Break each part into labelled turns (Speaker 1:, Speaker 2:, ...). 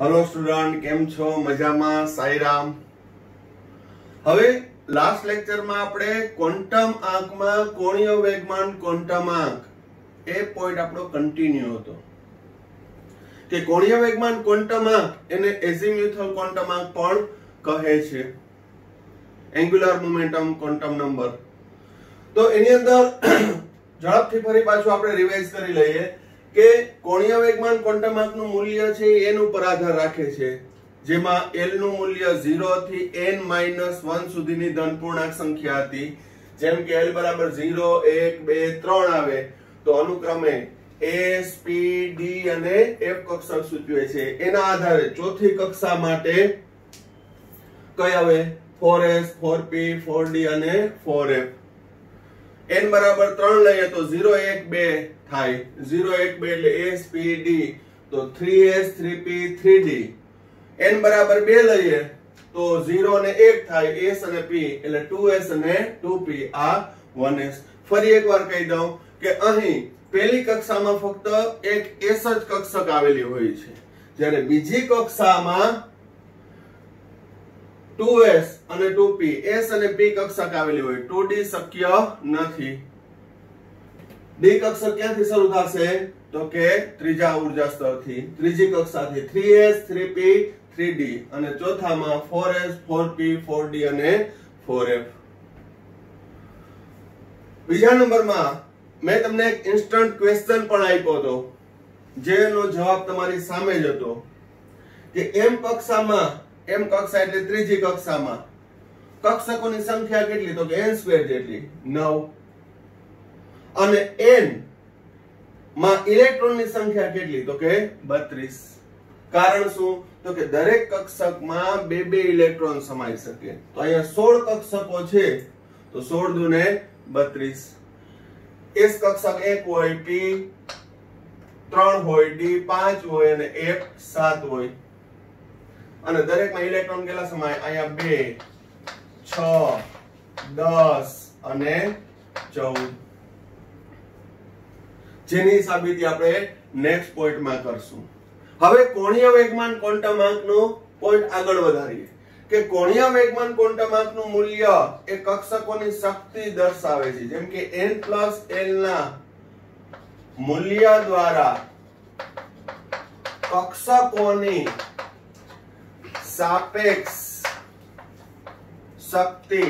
Speaker 1: Hello student, केम छो? मजामा? साईराम। હવે last લેક્ચરમાં આપણે ક્વોન્ટમ આંકમાં કોણીય વેગમાન ક્વોન્ટમ આંક એ પોઈન્ટ આપણો કન્ટિન્યુ હતો કે કોણીય વેગમાન ક્વોન્ટમ આંક એને એઝીમ્યુથલ ક્વોન્ટમ આંક પણ કહે છે, એન્ગ્યુલર મોમેન્ટમ ક્વોન્ટમ નંબર. તો એની અંદર ઝડપથી ફરી પાછું આપણે રિવાઇઝ કરી લઈએ કે કોણીય વેગમાન ક્વોન્ટમ આંકનું મૂલ્ય છે n ઉપર આધાર રાખે છે, જેમાં l નું મૂલ્ય 0 થી n - 1 સુધીની ધન પૂર્ણાંક સંખ્યા હતી. જેમ કે l બરાબર 0 1 2 3 આવે તો અનુક્રમે s p d અને f કક્ષક સૂચવે છે. એના આધારે ચોથી કક્ષા માટે કઈ આવે? 4s 4p 4d અને 4f. n બરાબર 3 લઈએ તો 0 1 2 થાય. 0 1 2 એટલે s p d, તો 3s 3p 3d. n બરાબર 2 લઈએ તો 0 અને 1 થાય, s અને p એટલે 2s અને 2p, આ 1s. ફરી એકવાર કહી દઉં કે અહીં પહેલી કક્ષામાં ફક્ત એક s જ કક્ષક આવેલી હોય છે, જ્યારે બીજી કક્ષામાં 2s અને 2p, s અને p કક્ષક આવેલી હોય. 2d શક્ય નથી. d કક્ષક ક્યાંથી શરૂ થશે? તો કે ત્રીજા ઊર્જા સ્તરથી, ત્રીજી કક્ષાથી 3s 3p 3d અને ચોથામાં 4s 4p 4d અને 4f. બીજા નંબરમાં મેં તમને એક ઇન્સ્ટન્ટ ક્વેશ્ચન પણ આપ્યો હતો, જેનો જવાબ તમારી સામે જ હતો કે m કક્ષામાં, m કક્ષા એટલે ત્રીજી કક્ષામાં કક્ષકોની સંખ્યા કેટલી? તો કે n² જેટલી, 9. અને n માં ઇલેક્ટ્રોનની સંખ્યા કેટલી? તો કે 32. કારણ શું? તો કે દરેક કક્ષકમાં બે બે ઇલેક્ટ્રોન સમાઈ શકે. તો અહીંયા 16 કક્ષકો છે, તો 16 દુને 32. s કક્ષક 1 હોય, p 3 હોય, d 5 હોય અને f 7 હોય. અને દરેકમાં ઇલેક્ટ્રોન કેટલા સમાય? અહીંયા 2 6 10 અને 14. જેની સાબિતી આપણે નેક્સ્ટ પોઈન્ટમાં કરશું. હવે કોણીય વેગમાન ક્વોન્ટમ આંકનો પોઈન્ટ આગળ વધારીએ કે કોણીય વેગમાન ક્વોન્ટમ આંકનું મૂલ્ય એ કક્ષકોની શક્તિ દર્શાવે છે. જેમ કે n+l ના મૂલ્ય દ્વારા કક્ષકોની સાપેક્ષ શક્તિ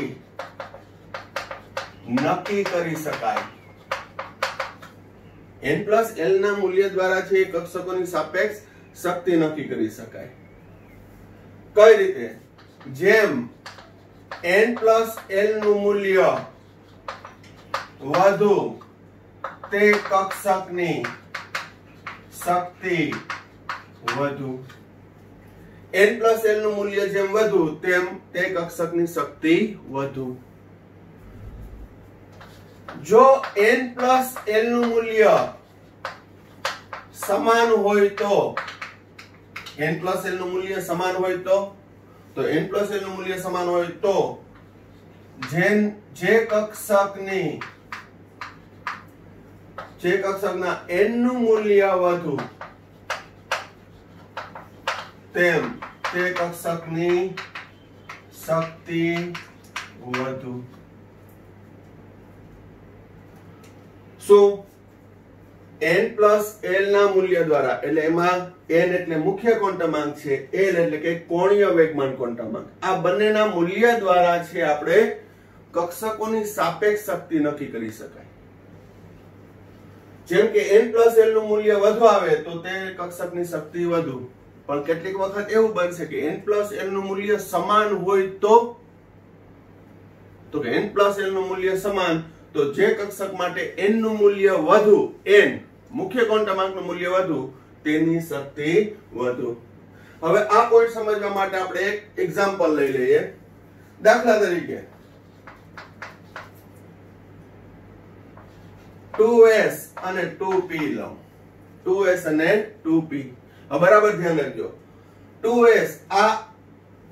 Speaker 1: નક્કી કરી શકાય. n+l ના મૂલ્ય દ્વારા છે કક્ષકોની સાપેક્ષ શક્તિ નક્કી કરી શકાય. કઈ રીતે? જેમ n+l નું મૂલ્ય વધુ તે કક્ષકની શક્તિ વધુ. n+l નું મૂલ્ય જેમ વધુ તેમ તે કક્ષકની શક્તિ વધુ. જો n+l નું મૂલ્ય સમાન હોય તો, n+l નું મૂલ્ય સમાન હોય તો n+l નું મૂલ્ય સમાન હોય તો જે કક્ષકના n નું મૂલ્ય વધુ તેમ તે કક્ષકની શક્તિ વધુ. શું? n+l ના મૂલ્ય દ્વારા, એટલે એમાં n એટલે મુખ્ય ક્વોન્ટમ આંક છે, l એટલે કે કોણીય વેગમાન ક્વોન્ટમ આંક, આ બંનેના મૂલ્ય દ્વારા છે આપણે કક્ષકોની સાપેક્ષ શક્તિ નક્કી કરી શકાય. જેમ કે n+l નું મૂલ્ય વધુ આવે તો તે કક્ષકની શક્તિ વધુ. પણ કેટલીક વખત એવું બનશે કે n+l નું મૂલ્ય સમાન હોય તો કે n+l નું મૂલ્ય સમાન, તો જે કક્ષક માટે n નું મૂલ્ય વધુ, n મુખ્ય ક્વોન્ટમ આંકનું મૂલ્ય વધુ, તેની શક્તિ વધુ. હવે આ પોઈન્ટ સમજવા માટે આપણે એક એક્ઝામ્પલ લઈ લઈએ. દાખલા તરીકે 2s અને 2p લો. 2s અને 2p. હવે બરાબર ધ્યાન રાખજો. 2s આ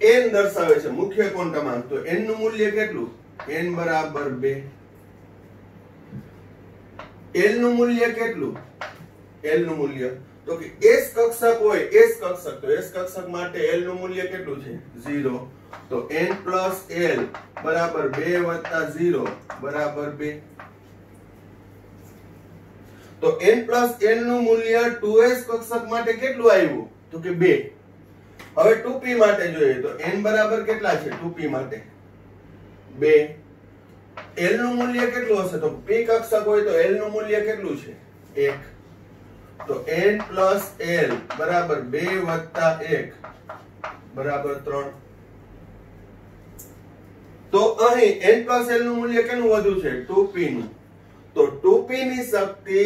Speaker 1: n દર્શાવે છે, મુખ્ય ક્વોન્ટમ આંક. તો n નું મૂલ્ય કેટલું? n બરાબર 2. l નું મૂલ્ય કેટલું? l નું મૂલ્ય તો કે S કક્ષક હોય, S કક્ષક, તો S કક્ષક માટે L નું મૂલ્ય કેટલું છે 0, તો n plus L બરાબર 2 વત્તા 0 બરાબર 2. તો n plus L નું મૂલ્ય 2S કક્ષક માટે કેટલું આવ્યું તો કે 2. હવે 2p માટે જોઈએ તો n બરાબર કેટલા છે 2p માટે 2. L નું મૂલ્ય કેટલું હશે તો p કક્ષક હોય તો L નું મૂલ્ય કેટલું છે 1. તો n plus L બરાબર 2 વત્તા 1 બરાબર 3. તો અહીં n plus L નું મૂલ્ય કેનું વધુ છે 2p નું. તો 2p ની શક્તિ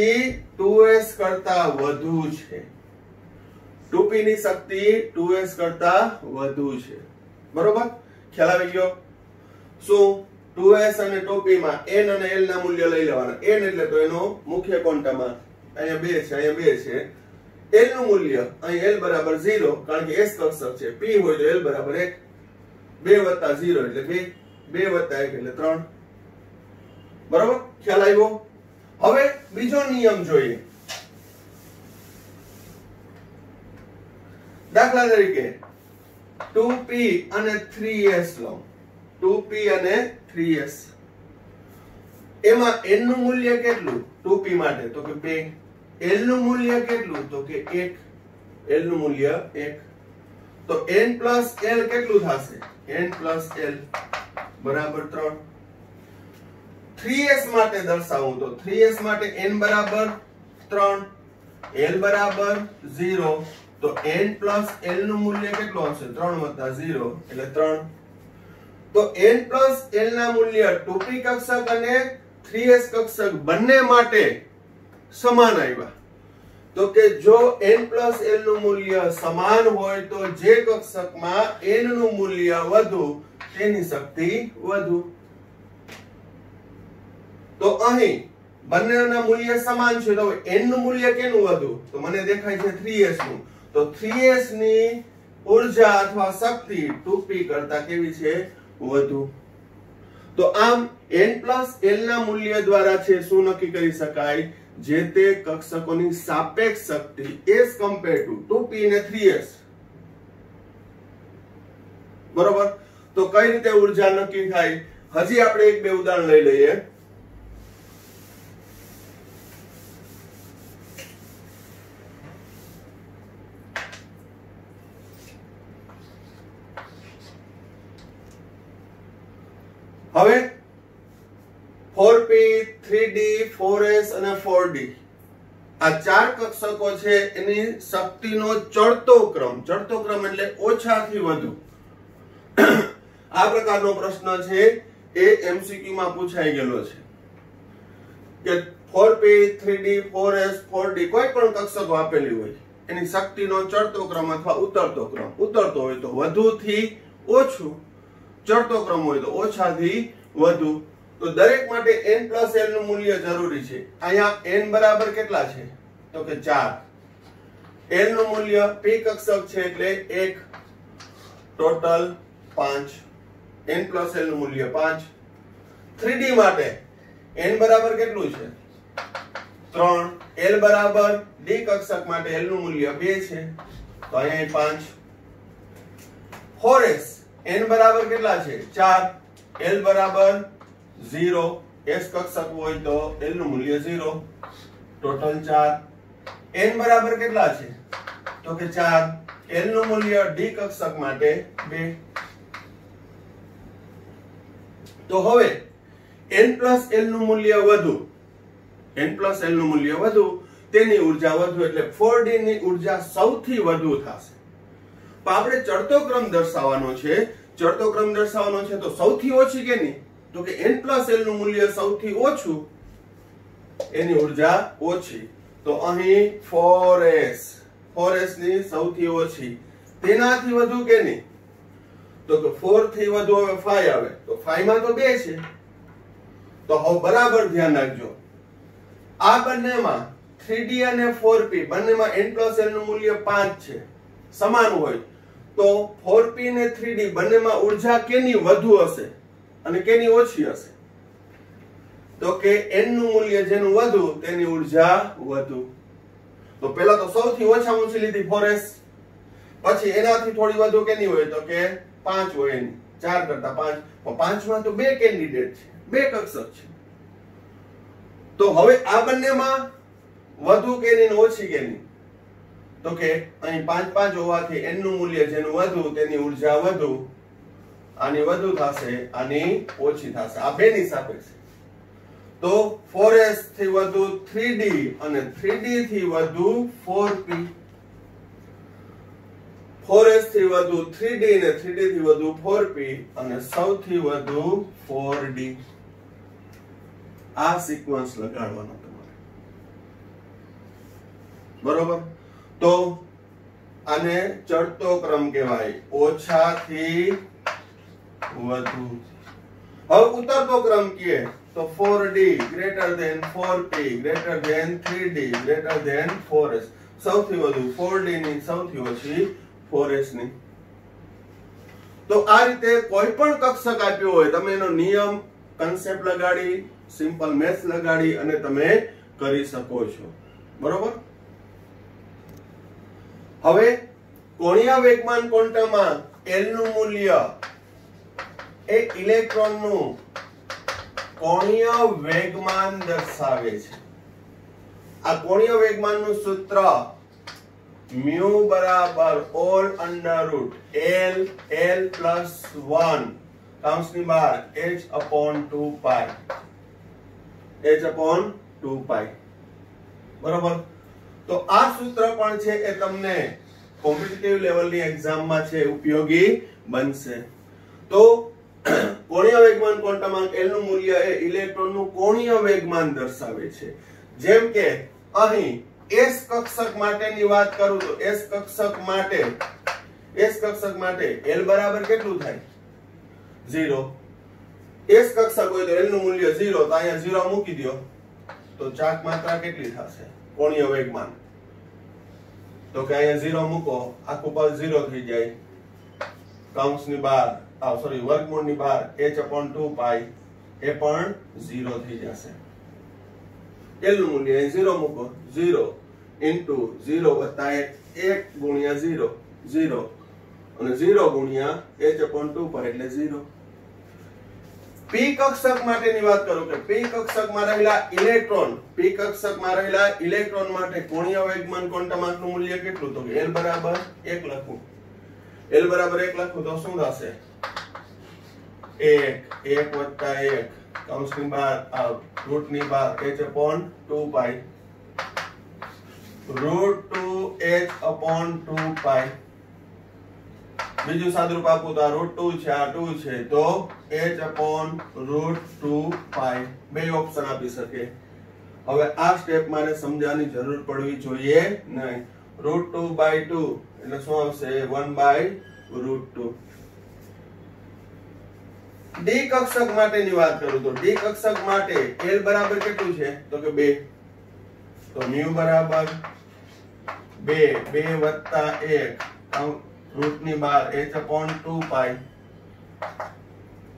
Speaker 1: 2s કરતા વધુ છે. 2p ની શક્તિ 2s કરતા વધુ છે. બરોબર, ખ્યાલ આવી ગયો. શું 2s અને 2p માં n અને l ના મૂલ્ય લઈ લેવાના. n એટલે તો એનો મુખ્ય ક્વોન્ટમ અહીંયા 2 છે, અહીંયા 2 છે. l નું મૂલ્ય અહીં l બરાબર 0 કારણ કે s કક્ષક છે. p હોય તો l બરાબર 1. 2 વત્તા 0 એટલે 2, 2 વત્તા 1 એટલે 3. બરોબર, ખ્યાલ આવ્યો. હવે બીજો નિયમ જોઈએ. દાખલા તરીકે 2p અને 3s લો. 2p અને 3s એમાં n નું મૂલ્ય કેટલું 2p માટે તો કે 2. l નું મૂલ્ય કેટલું તો કે 1. l નું મૂલ્ય 1. તો n plus l કેટલું થશે n plus l બરાબર 3. 3s માટે દર્શાવું તો 3s માટે n બરાબર 3, l બરાબર 0. તો n plus l નું મૂલ્ય કેટલું હશે 3 વત્તા 0 એટલે 3. તો n plus l ના મૂલ્ય 2p કક્ષક અને 3s કક્ષક બંને માટે સમાન આવ્યા. તો કે જો n plus l નું મૂલ્ય સમાન હોય તો જે કક્ષકમાં n નું મૂલ્ય વધુ તેની શક્તિ વધુ. તો અહીં બંનેના મૂલ્ય સમાન છે તો n નું મૂલ્ય કેનું વધુ તો મને દેખાય છે 3s નું. તો 3s ની ઊર્જા અથવા શક્તિ 2p કરતા કેવી છે વધુ. તો આમ n plus l ના મૂલ્ય દ્વારા છે શું નક્કી કરી શકાય જે તે કક્ષકોની સાપેક્ષ શક્તિ as compared to 2p ને 3s. બરોબર, તો કઈ રીતે ઊર્જા નક્કી થાય હજી આપણે એક બે ઉદાહરણ લઈ લઈએ. હવે 4p 3d 4s અને 4d આ ચાર કક્ષકો છે એની શક્તિનો ચડતો ક્રમ એટલે ઓછાથી વધુ. આ પ્રકારનો પ્રશ્ન છે એ એમસીક્યુ માં પૂછાઈ ગયેલો છે કે 4p 3d 4s 4d કોઈ પણ કક્ષકો આપેલી હોય એની શક્તિનો ચડતો ક્રમ અથવા ઉતરતો ક્રમ. ઉતરતો હોય તો વધુથી ઓછું, ચડતો ક્રમ હોય તો ઓછાથી વધુ. તો દરેક માટે n plus l નું મૂલ્ય જરૂરી છે. અહીંયા n બરાબર કેટલા છે તો કે 4. l નું મૂલ્ય p કક્ષક છે એટલે 1, ટોટલ 5. n plus l નું મૂલ્ય 5. 3d માટે n બરાબર કેટલું છે 3. l બરાબર d કક્ષક માટે l નું મૂલ્ય 2 છે તો અહીંયા 5. 4s n બરાબર કેટલા છે 4. l બરાબર 0. s કક્ષક હોય તો l નું મૂલ્ય 0, ટોટલ 4. n બરાબર કેટલા છે તો કે 4. l નું મૂલ્ય d કક્ષક માટે 2. તો હવે n plus l નું મૂલ્ય વધુ, n plus l નું મૂલ્ય વધુ તેની ઊર્જા વધુ એટલે 4d ની ઊર્જા સૌથી વધુ થશે. પણ આપણે ચડતો ક્રમ દર્શાવવાનો છે. ચડતો ક્રમ દર્શાવવાનો છે તો સૌથી ઓછી કેની તો કે n plus l નું મૂલ્ય સૌથી ઓછું એની ઊર્જા ઓછી. તો અહીં 4s ની સૌથી ઓછી તેનાથી વધુ કેની તો કે 4 થી વધુ હવે 5 આવે તો 5 માં તો 2 છે. તો હવે બરાબર ધ્યાન રાખજો આ બંનેમાં 3d અને 4p બંનેમાં n plus l નું મૂલ્ય 5 છે, સમાન હોય તો 4p ને 3d બંનેમાં ઊર્જા કેની વધુ હશે અને કેની ઓછી હશે તો કે n નું મૂલ્ય જેનું વધુ તેની ઊર્જા વધુ. તો તો પહેલા તો સૌથી ઓછામાં ઓછી લીધી 4s, પછી એનાથી થોડી વધુ કેની હોય તો કે 5 હોય એની, 4 કરતા 5, પણ 5 માં તો બે કેન્ડિડેટ છે, બે કક્ષક છે. તો હવે આ બંનેમાં વધુ કેની ને ઓછી કેની, તો કે અહીં 5 5 હોવાથી n નું મૂલ્ય જેનું વધુ તેની ઊર્જા વધુ, આની વધુ થશે, આની ઓછી થશે, આ બેની સાપેક્ષે. તો 4s થી વધુ 3d અને 3d થી વધુ 4p, 4s થી વધુ 3d અને 3d થી વધુ 4p અને સૌથી વધુ 4d. આ સિક્વન્સ લગાડવાનો તમારે, બરોબર. તો આને ચડતો ક્રમ કહેવાય, ઓછાથી વધુ. હવે ઉતરતો ક્રમ કહીએ તો 4d greater than 4p greater than 3d greater than 4s, સૌથી વધુ 4d ની, સૌથી ઓછી 4s ની. તો આ રીતે કોઈ પણ કક્ષક આપ્યો હોય તમે એનો નિયમ, કન્સેપ્ટ લગાડી, સિમ્પલ મેથ્સ લગાડી અને તમે કરી શકો છો, બરોબર. હવે કોણીય વેગમાન ક્વોન્ટમમાં L નું મૂલ્ય એ ઇલેક્ટ્રોન નું કોણીય વેગમાન દર્શાવે છે. આ કોણીય વેગમાન નું સૂત્ર mu બરાબર all under root L L plus 1 કૌંસની બહાર h upon 2 pi, h upon 2 pi, બરોબર. તો આ સૂત્ર પણ છે એ તમને કોમ્પિટિટિવ લેવલની એક્ઝામમાં છે ઉપયોગી બનશે. તો કોણીય વેગમાન ક્વોન્ટમમાં L નું મૂલ્ય એ ઇલેક્ટ્રોનનું કોણીય વેગમાન દર્શાવે છે. જેમ કે અહીં S કક્ષક માટેની વાત કરું તો S કક્ષક માટે L બરાબર કેટલું થાય? 0. S કક્ષક હોય તો L નું મૂલ્ય 0, તો અહીંયા 0 મૂકી દો તો ચાક માત્રા કેટલી થશે કોણીય વેગમાન? તો કે અહીંયા 0 મૂકો, આખું પદ 0 થઈ જાય, કૌંસની બહાર વર્ગમૂળની બહાર h upon 2 pi એ પણ 0 થઈ જશે. L નું મૂલ્ય 0 મૂકો, 0 into 0 વત્તા 1 ગુણ્યા 0 0 અને 0 ગુણ્યા h upon 2 pi એટલે 0. p કક્ષક માટેની વાત કરું કે p કક્ષકમાં રહેલા ઇલેક્ટ્રોન માટે કોણીય વેગમાન ક્વોન્ટમાંક નું મૂલ્ય કેટલું? તો L બરાબર 1 લખું, L બરાબર 1 લખું તો શું થશે? 1 વત્તા 1 કૌંસની બહાર રૂટની બહાર h upon 2 pi root 2h upon 2 pi. બીજું સાદુરૂપ આપું તો આ રૂટ 2 છે, આ 2 છે, તો h upon રૂટ 2 pi. બે ઓપ્શન આપી શકે. હવે આ સ્ટેપ મારે સમજવાની જરૂર પડવી જોઈએ નહીં. રૂટ 2 by 2 એટલે શું આવશે? 1 by રૂટ 2. D કક્ષક માટેની વાત કરું તો D કક્ષક માટે L બરાબર કેટલું છે? તો કે 2. તો mu બરાબર 2 વત્તા 1 રૂટની બહાર h upon 2 pi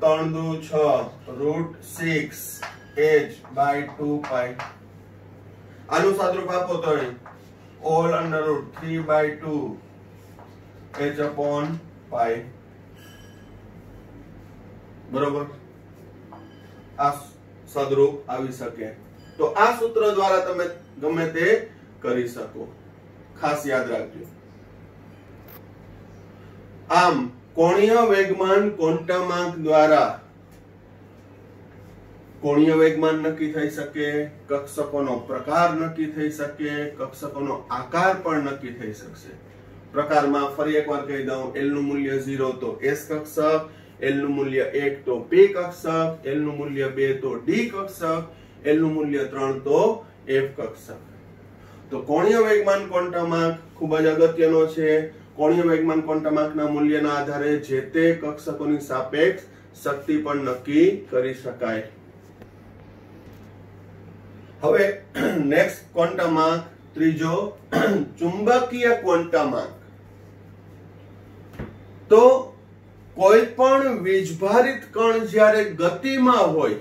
Speaker 1: 3 દુ 6 રૂટ 6 h by 2 pi. આનું સાદુરૂપ આપો તો all under root 3 by 2 h upon pi. બરોબર, આ સાદુરૂપ આવી શકે. તો આ સૂત્ર દ્વારા તમે ગમે તે કરી શકો, ખાસ યાદ રાખજો. આમ કોણીય વેગમાન ક્વોન્ટમાંક દ્વારા કોણીય વેગમાન નક્કી થઈ શકે, કક્ષકોનો પ્રકાર નક્કી થઈ શકે, કક્ષકોનો આકાર પણ નક્કી થઈ શકશે. પ્રકારમાં ફરી એકવાર કહી દઉં, L નું મૂલ્ય 0 તો S કક્ષક, L નું મૂલ્ય 1 તો P કક્ષક, L નું મૂલ્ય 2 તો D કક્ષક, L નું મૂલ્ય 3 તો F કક્ષક. તો કોણીય વેગમાન ક્વોન્ટમાંક ખૂબ જ અગત્યનો છે. કોણીય વેગમાન ક્વોન્ટમાંકના મૂલ્યના આધારે જે તે કક્ષકોની સાપેક્ષ શક્તિ પણ નક્કી કરી શકાય. હવે નેક્સ્ટ ક્વોન્ટમાંક ત્રીજો, ચુંબકીય ક્વોન્ટમાંક. તો કોઈ પણ વીજભારિત કણ જ્યારે ગતિમાં હોય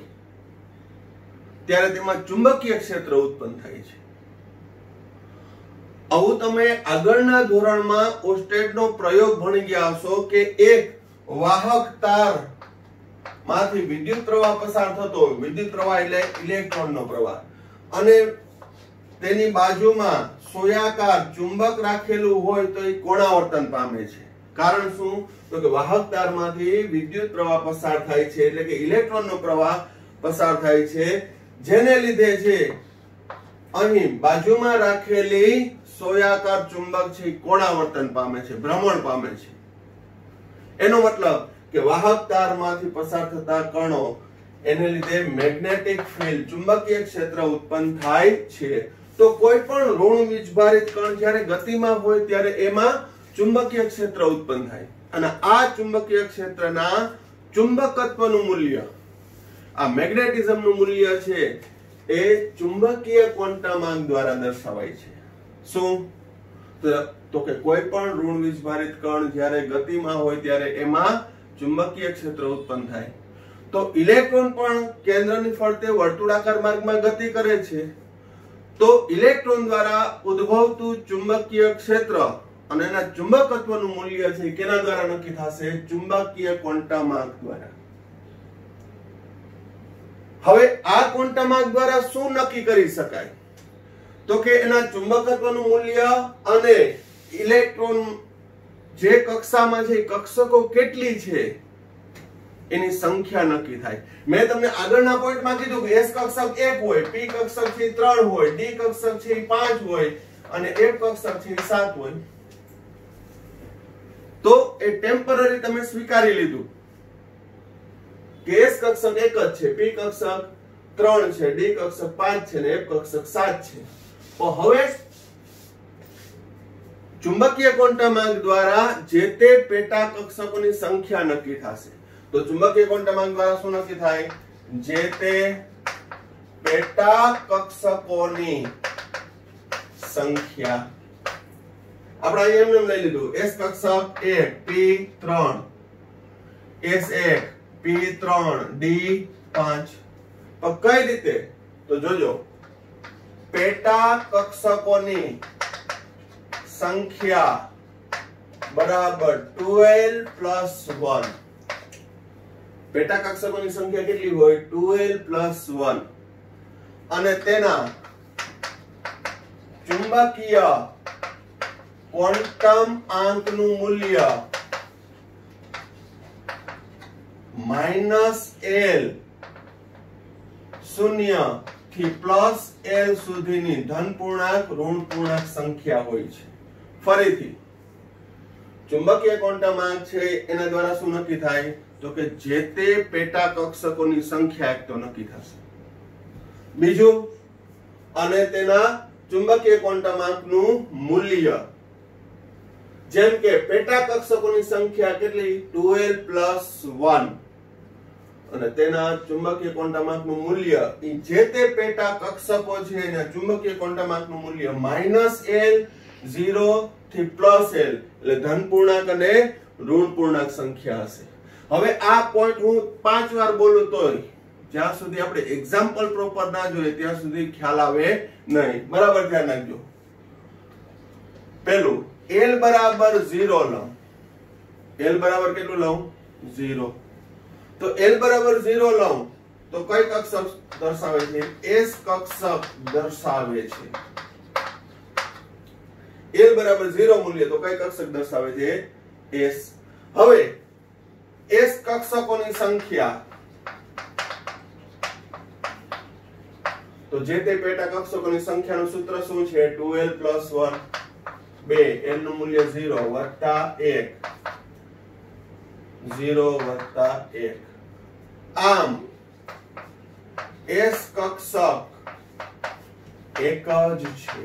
Speaker 1: ત્યારે તેમાં ચુંબકીય ક્ષેત્ર ઉત્પન્ન થાય છે. આવું તમે આગળના ધોરણમાં ઓસ્ટેડનો પ્રયોગ ભણી ગયા હશો કે એક વાહક તાર માંથી વિદ્યુત પ્રવાહ પસાર થતો હોય, વિદ્યુત પ્રવાહ એટલે ઇલેક્ટ્રોનનો પ્રવાહ, અને તેની બાજુમાં સોયાકાર ચુંબક રાખેલું હોય તો એ કોણાવર્તન પામે છે. કારણ શું? તો કે વાહક તારમાંથી વિદ્યુત પ્રવાહ પસાર થાય છે, એટલે કે ઇલેક્ટ્રોનનો પ્રવાહ પસાર થાય છે, જેને લીધે છે અહીં બાજુમાં રાખેલી સોયાકાર ચુંબક છે કોણાવર્તન પામે છે, ભ્રમણ પામે છે. એનો મતલબ કે વાહક તારમાંથી પસાર થતા કણો એને લીધે મેગ્નેટિક ફિલ્ડ ચુંબકીય ક્ષેત્ર ઉત્પન્ન થાય છે. તો કોઈ પણ ઋણ વીજભારિત કણ જ્યારે ગતિમાં હોય ત્યારે એમાં ચુંબકીય ક્ષેત્ર ઉત્પન્ન થાય, અને આ ચુંબકીય ક્ષેત્રના ચુંબકત્વનું મૂલ્ય, આ મેગ્નેટિઝમનું મૂલ્ય છે એ ચુંબકીય ક્વોન્ટમાંક દ્વારા દર્શાવાય છે. શું? તો કે કોઈ પણ ઋણ વીજભારિત કણ જ્યારે ગતિમાં હોય ત્યારે એમાં ચુંબકીય ક્ષેત્ર ઉત્પન્ન થાય. તો ઇલેક્ટ્રોન પણ કેન્દ્રની ફરતે વર્તુળાકાર માર્ગમાં ગતિ કરે છે. તો ઇલેક્ટ્રોન દ્વારા ઉદ્ભવતું ચુંબકીય ક્ષેત્ર અને એના ચુંબકત્વનું મૂલ્ય છે કેના દ્વારા નક્કી થશે? ચુંબકીય ક્વોન્ટમાંક દ્વારા. હવે આ ક્વોન્ટમાંક દ્વારા શું નક્કી કરી શકાય? તો કે એના ચુંબકત્વનું મૂલ્ય અને ઇલેક્ટ્રોન જે કક્ષામાં છે કક્ષકો કેટલી છે એની સંખ્યા નક્કી થાય. મેં તમને આગળના પોઈન્ટમાં કીધું કે S કક્ષક 1 હોય, P કક્ષક છે 3 હોય, D કક્ષક છે 5 હોય અને F કક્ષક છે 7 હોય. તો એ ટેમ્પરરી તમે સ્વીકારી લીધું કે S કક્ષક 1 જ છે, P કક્ષક 3 છે, D કક્ષક 5 છે અને F કક્ષક 7 છે. તો હવે ચુંબકીય ક્વોન્ટમાંક દ્વારા જે તે પેટા કક્ષકોની સંખ્યા નક્કી થશે. તો ચુંબકીય ક્વોન્ટમાંક દ્વારા શું નક્કી થાય? જે તે પેટા કક્ષકોની સંખ્યા. આપણે અહીંયા એમ લઈ લીધું S કક્ષક 1, P3, S1, P3, D5. પણ કઈ રીતે? તો જોજો, પેટા કક્ષકોની સંખ્યા બરાબર 12 પ્લસ 1. પેટા કક્ષકોની સંખ્યા કેટલી હોય? 12 પ્લસ 1. અને તેના ચુંબકીય ક્વોન્ટમ આંકનું મૂલ્ય -L શૂન્ય થી +L સુધીની ધન પૂર્ણાંક ઋણ પૂર્ણાંક સંખ્યા હોય છે. ફરીથી ચુંબકીય ક્વોન્ટમાંક છે એના દ્વારા શું નક્કી થાય? તો કે જે તે પેટા કક્ષકોની સંખ્યા એક તો નક્કી થશે. બીજું, અને તેના ચુંબકીય ક્વોન્ટમાંકનું મૂલ્ય, જેમ કે પેટા કક્ષકોની સંખ્યા કેટલી? 12 પ્લસ 1, અને તેના ચુંબકીય ક્વોન્ટમાંકનું મૂલ્ય એ જે તે પેટા કક્ષકો છે એના ચુંબકીય ક્વોન્ટમાંકનું મૂલ્ય -L 0 થી +L એટલે ધન પૂર્ણાંક અને ઋણ પૂર્ણાંક સંખ્યા હશે. હવે આ પોઈન્ટ હું 5 વાર બોલું તોય જ્યાં સુધી આપણે એક્ઝામ્પલ પ્રોપર ના જોઈએ ત્યાં સુધી ખ્યાલ આવે નહીં. બરાબર ધ્યાન રાખજો. પહેલું, L બરાબર 0 લઉં. L બરાબર કેટલું લઉં? 0. તો L બરાબર 0 લઉં તો કઈ કક્ષક દર્શાવે છે? S કક્ષક દર્શાવે છે. L બરાબર 0 મૂલ્ય તો કઈ કક્ષક દર્શાવે છે? S. હવે S કક્ષકોની સંખ્યા, તો જે તે પેટા કક્ષકોની સંખ્યાનું સૂત્ર શું છે? 2L + 1, 2 L નું મૂલ્ય 0 વત્તા 1, 0 વત્તા 1. આમ S કક્ષક એક જ છે.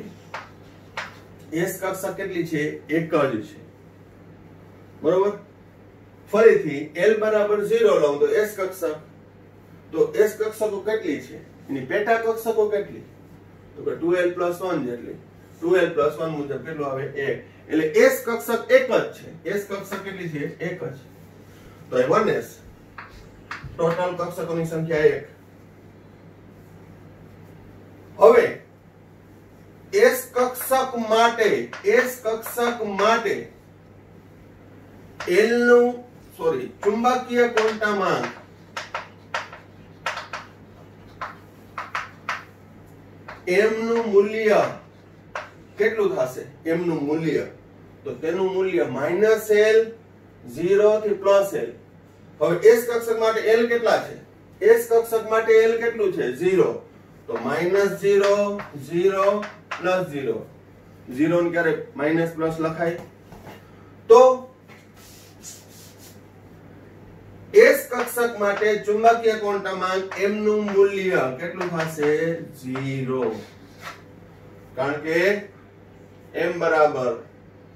Speaker 1: S કક્ષક કેટલી છે? એક જ છે. બરોબર. ફરીથી L બરાબર 0 લઉં તો S કક્ષક, તો S કક્ષકો કેટલી છે? એની પેટા કક્ષકો કેટલી? તો કે 2L + 1 જેટલી. 2L + 1 મુજબ કેટલું આવે? 1. એટલે S કક્ષક એક જ છે. S કક્ષક કેટલી છે? એક જ. તો એ 1S. ટોટલ કક્ષકોની સંખ્યા 1. હવે એસ કક્ષક માટે એલ નું ચુંબકીય ક્વોન્ટમાંક એમ નું મૂલ્ય કેટલું થશે? એમ નું મૂલ્ય તો તેનું મૂલ્ય -l 0 થી +l. હવે એસ કક્ષક માટે l કેટલા છે? એસ કક્ષક માટે l કેટલું છે? 0. તો -0 0 +0 0 ને ક્યારે માઈનસ પ્લસ લખાય? તો એસ કક્ષક માટે ચુંબકીય ક્વોન્ટમાંક m નું મૂલ્ય કેટલું થશે? 0. કારણ કે m બરાબર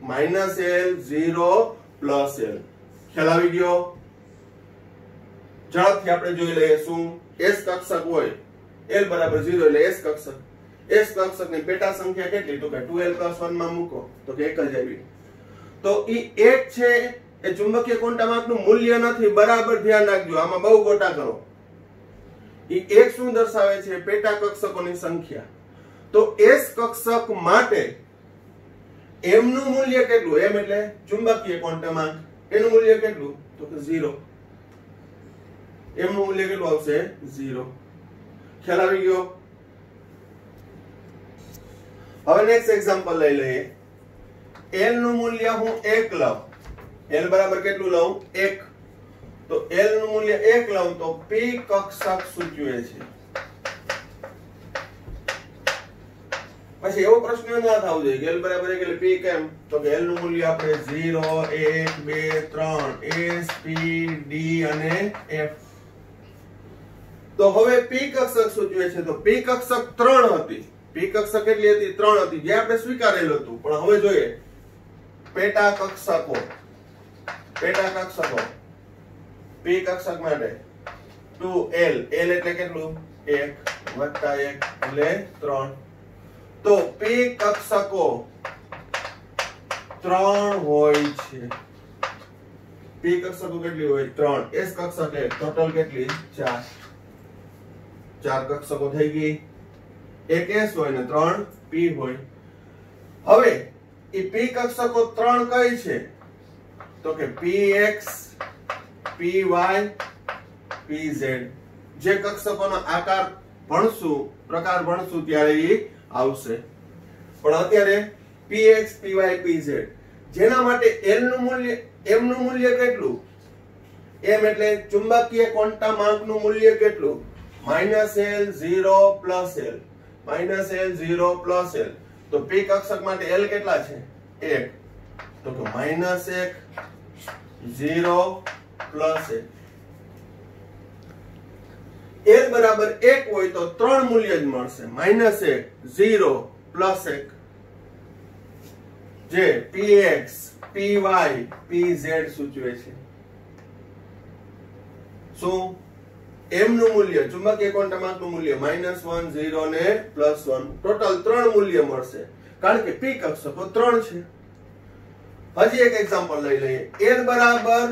Speaker 1: -l 0 +l. ખ્યાલ આવી ગયો? ઝડપથી આપણે જોઈ લઈએ શું એસ કક્ષક હોય l બરાબર 0 એટલે એસ કક્ષકની પેટા સંખ્યા કેટલી? તો કે 2l + 1 માં મૂકો તો કે 1 જ આવી. તો ઈ 1 છે એ ચુંબકીય ક્વોન્ટમાંકનું મૂલ્ય નથી. બરાબર ધ્યાન રાખજો, આમાં બહુ ગોટા કરો. ઈ 1 શું દર્શાવે છે? પેટા કક્ષકોની સંખ્યા. તો એસ કક્ષક માટે m નું મૂલ્ય કેટલું? m એટલે ચુંબકીય ક્વોન્ટમાંક, એનું મૂલ્ય કેટલું? તો કે 0. m નું મૂલ્ય કેટલું આવશે? 0. ખ્યાલ આવી ગયો? હવે નેક્સ્ટ એક્ઝામ્પલ લઈ લઈએ. l નું મૂલ્ય હું 1 લઉં. l બરાબર કેટલું લઉં? 1. તો l નું મૂલ્ય 1 લઉં તો p કક્ષક સૂચવે છે. પછી એવો પ્રશ્ન ના થવો જોઈએ કે l બરાબર 1 એટલે p કેમ? તો કે l નું મૂલ્ય આપણે 0 1 2 3 s p d અને f. તો હવે p કક્ષક સૂચવે છે. તો p કક્ષક 3 હતી. p કક્ષક કેટલી હતી? 3 હતી, જે આપણે સ્વીકારેલું હતું. પણ હવે જોઈએ પેટા કક્ષકો. p કક્ષક માટે 2l, l એટલે કેટલું? 1 + 1 એટલે 3. તો p કક્ષકો 3 હોય છે. p કક્ષકો કેટલી હોય? 3. s કક્ષક ટોટલ કેટલી? 4. 4 કક્ષકો થઈ ગઈ. એક s હોય ને 3 p હોય. હવે ઈ p કક્ષકો 3 કઈ છે? તો કે px py pz. જે કક્ષકોનો આકાર ભણશું, પ્રકાર ભણશું ત્યારે ઈ આવશે. પણ અત્યારે px py pz જેના માટે l નું મૂલ્ય m નું મૂલ્ય કેટલું? m એટલે ચુંબકીય ક્વોન્ટમાંકનું મૂલ્ય કેટલું? -l 0 +l. -l 0 +l. તો p કક્ષક માટે l કેટલા છે? 1. તો કે -1 0 +l. l બરાબર 1 હોય તો 3 મૂલ્ય જ મળશે. -1 0 +1 જે px py pz સૂચવે છે. શું? m નું મૂલ્ય ચુંબકીય ક્વોન્ટમાંકનું મૂલ્ય -1 0 ને +1 ટોટલ 3 મૂલ્ય મળશે. કારણ કે p કક્ષકો 3 છે. હજી એક એક્ઝામ્પલ લઈ લઈએ. l બરાબર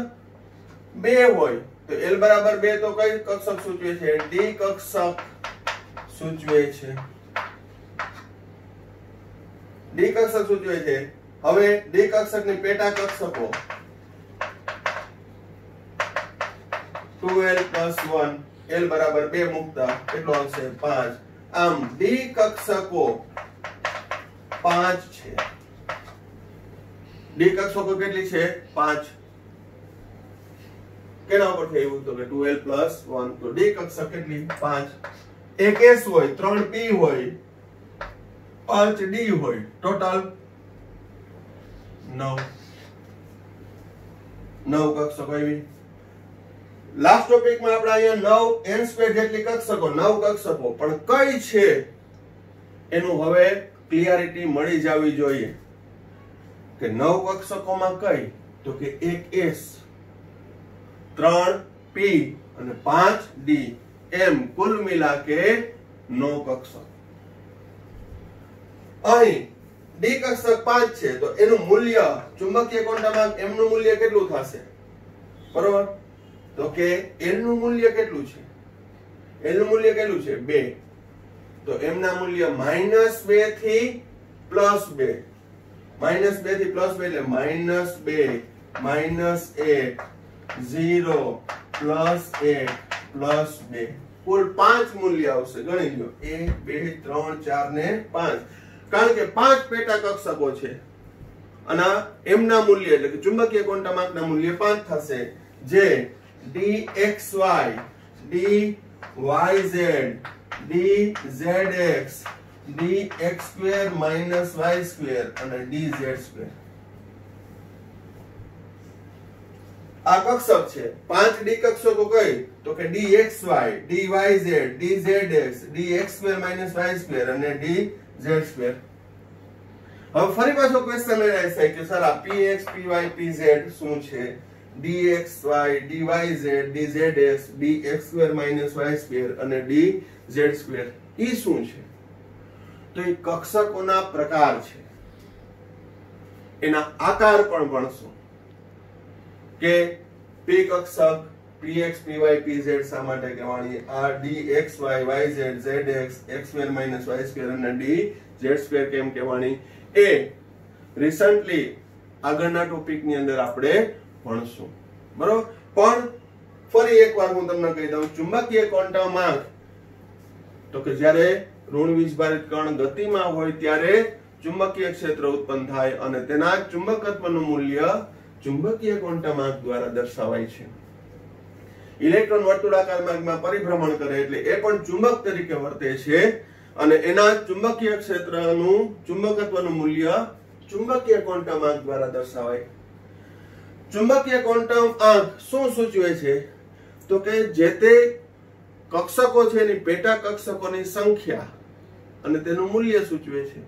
Speaker 1: 2 હોય તો l બરાબર 2 તો કઈ કક્ષક સૂચવે છે? d કક્ષક સૂચવે છે. d કક્ષક સૂચવે છે. હવે d કક્ષકની પેટા કક્ષકો 2l + 1 l બરાબર 2 મૂકતા કેટલો આવશે? 5. આમ d કક્ષકો 5 છે. d કક્ષકો કેટલી છે? 5. કેના ઉપરથી આવ્યું? તો કે 2l + 1. તો d કક્ષક કેટલી? 5. એક s હોય, 3 p હોય, 5 d હોય, ટોટલ 9 કક્ષકો આવી. લાસ્ટ ટોપિકમાં આપણે અહીંયા 9 n² જેટલી કક્ષકો, 9 કક્ષકો, પણ કઈ છે એનું હવે ક્લિયરિટી મળી જવી જોઈએ કે 9 કક્ષકોમાં કઈ? તો કે એક s, 3 p અને 5 d એમ કુલ મિલા કે 9 કક્ષક. અહીં d કક્ષક 5 છે તો એનું મૂલ્ય ચુંબકીય ક્વોન્ટમાંક m નું મૂલ્ય કેટલું થશે? બરોબર? તો કે l નું મૂલ્ય કેટલું છે? l નું મૂલ્ય કેટલું છે? 2. તો m ના મૂલ્ય -2 થી +2 -2 થી +2 એટલે -2 -1 0 +1 +2 કુલ 5 મૂલ્ય આવશે. ગણી લો 1 2 3 4 ને 5, કારણ કે 5 પેટા કક્ષકો છે અને એમના મૂલ્ય એટલે કે ચુંબકીય ક્વોન્ટમાંકના મૂલ્ય 5 થશે, જે dxy dyz dzx dx2 y2 અને dz2 આ કક્ષક છે. 5 ડી કક્ષકો કઈ તો કે dxy dyz dzx dx2 y2 અને dz2. હવે ફરી પાછો ક્વેશ્ચન લઈ છે કે સર આ px py pz શું છે? dxy dyz dzx dx2 y2 અને dz2 ઈ શું છે? તો એ કક્ષકોના પ્રકાર છે, એના આકાર પણ ભણશું કે p કક્ષક px py pz શા માટે કહેવાણી, આ dxy yz zx x2 y2 અને dz2 કેમ કહેવાણી એ રિસન્ટલી આગળના ટોપિક ની અંદર આપણે ભણશું. બરોબર. પણ ફરી એકવાર હું તમને કહી દઉં, ચુંબકીય ક્વોન્ટમાંક તો કે જ્યારે ઋણ વીજભારિત કણ ગતિમાં હોય ત્યારે ચુંબકીય ક્ષેત્ર ઉત્પન્ન થાય અને તેના ચુંબકત્વનું મૂલ્ય ચુંબકીય ક્વોન્ટમાંક દ્વારા દર્શાવાય છે. ઇલેક્ટ્રોન વર્તુળાકાર માર્ગમાં પરિભ્રમણ કરે એટલે એ પણ ચુંબક તરીકે વર્તે છે અને એના ચુંબકીય ક્ષેત્રનું ચુંબકત્વનું મૂલ્ય ચુંબકીય ક્વોન્ટમાંક દ્વારા દર્શાવાય. ચુંબકીય ક્વોન્ટમાંક શું સૂચવે છે તો કે જે તે કક્ષકો છે એની પેટા કક્ષકોની સંખ્યા અને તેનું મૂલ્ય સૂચવે છે.